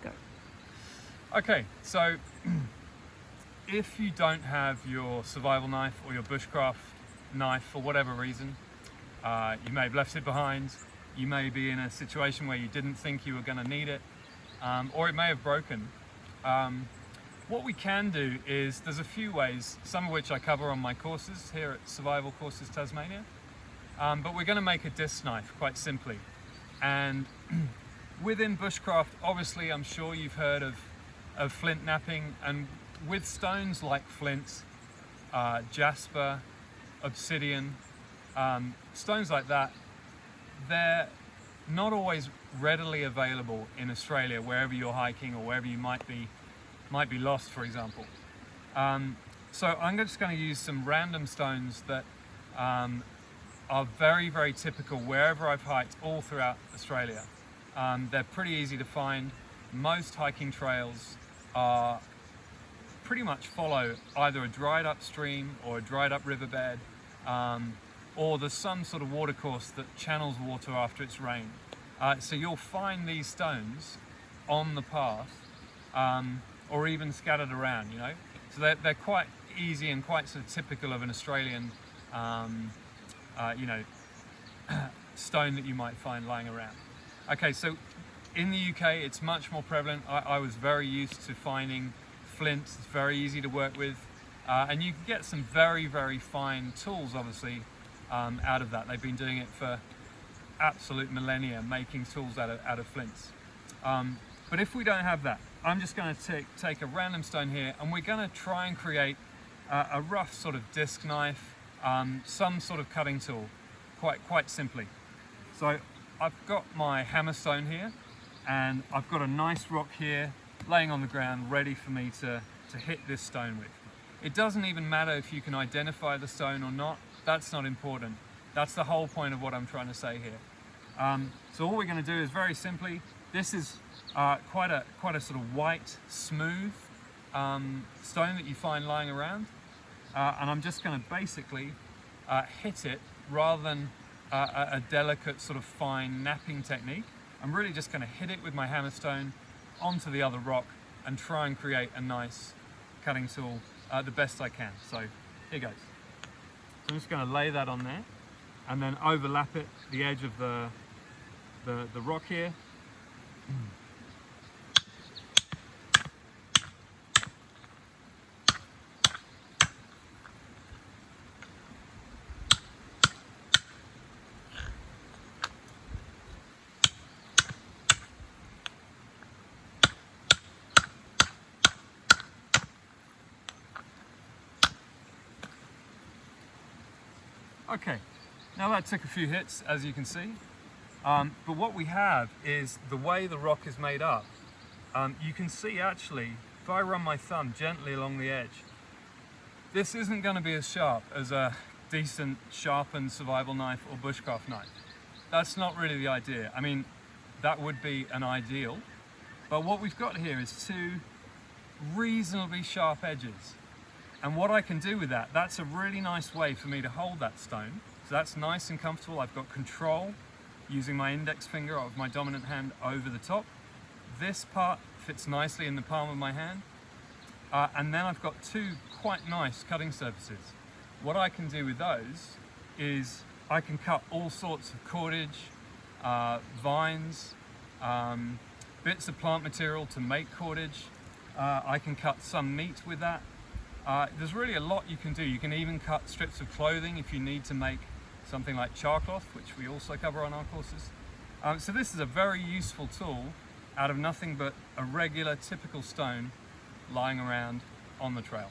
go. Okay, so if you don't have your survival knife or your bushcraft knife for whatever reason, you may have left it behind, you may be in a situation where you didn't think you were going to need it, or it may have broken. What we can do is, there's a few ways, some of which I cover on my courses here at Survival Courses Tasmania, but we're going to make a disc knife quite simply. And within bushcraft, obviously I'm sure you've heard of flint knapping, and with stones like flint, jasper, obsidian, stones like that, they're not always readily available in Australia, wherever you're hiking or wherever you might be lost, for example. So I'm just going to use some random stones that are very, very typical wherever I've hiked all throughout Australia. They're pretty easy to find. Most hiking trails are pretty much follow either a dried up stream or a dried up riverbed, or there's some sort of watercourse that channels water after it's rained. So you'll find these stones on the path, or even scattered around, you know. So they're quite easy and quite sort of typical of an Australian, you know, stone that you might find lying around. Okay, so in the UK, it's much more prevalent. I was very used to finding flint. It's very easy to work with, and you can get some very, very fine tools, obviously, out of that. They've been doing it for absolute millennia, making tools out of flints. But if we don't have that, I'm just going to take a random stone here, and we're going to try and create a rough sort of disc knife, some sort of cutting tool, quite simply. So I've got my hammer stone here, and I've got a nice rock here laying on the ground ready for me to hit this stone with. It doesn't even matter if you can identify the stone or not. That's not important. That's the whole point of what I'm trying to say here. So all we're going to do is very simply, this is quite a sort of white, smooth stone that you find lying around, and I'm just going to basically hit it rather than a delicate sort of fine napping technique. I'm really just going to hit it with my hammer stone onto the other rock and try and create a nice cutting tool the best I can. So here goes. So I'm just going to lay that on there and then overlap it, the edge of the rock here. Okay, now that took a few hits, as you can see, but what we have is the way the rock is made up. You can see actually, if I run my thumb gently along the edge, this isn't going to be as sharp as a decent sharpened survival knife or bushcraft knife. That's not really the idea. I mean, that would be an ideal, but what we've got here is two reasonably sharp edges. And what I can do with that, that's a really nice way for me to hold that stone. So that's nice and comfortable. I've got control using my index finger of my dominant hand over the top. This part fits nicely in the palm of my hand. And then I've got two quite nice cutting surfaces. What I can do with those is I can cut all sorts of cordage, vines, bits of plant material to make cordage. I can cut some meat with that. There's really a lot you can do. You can even cut strips of clothing if you need to make something like charcloth, which we also cover on our courses. So this is a very useful tool out of nothing but a regular, typical stone lying around on the trail.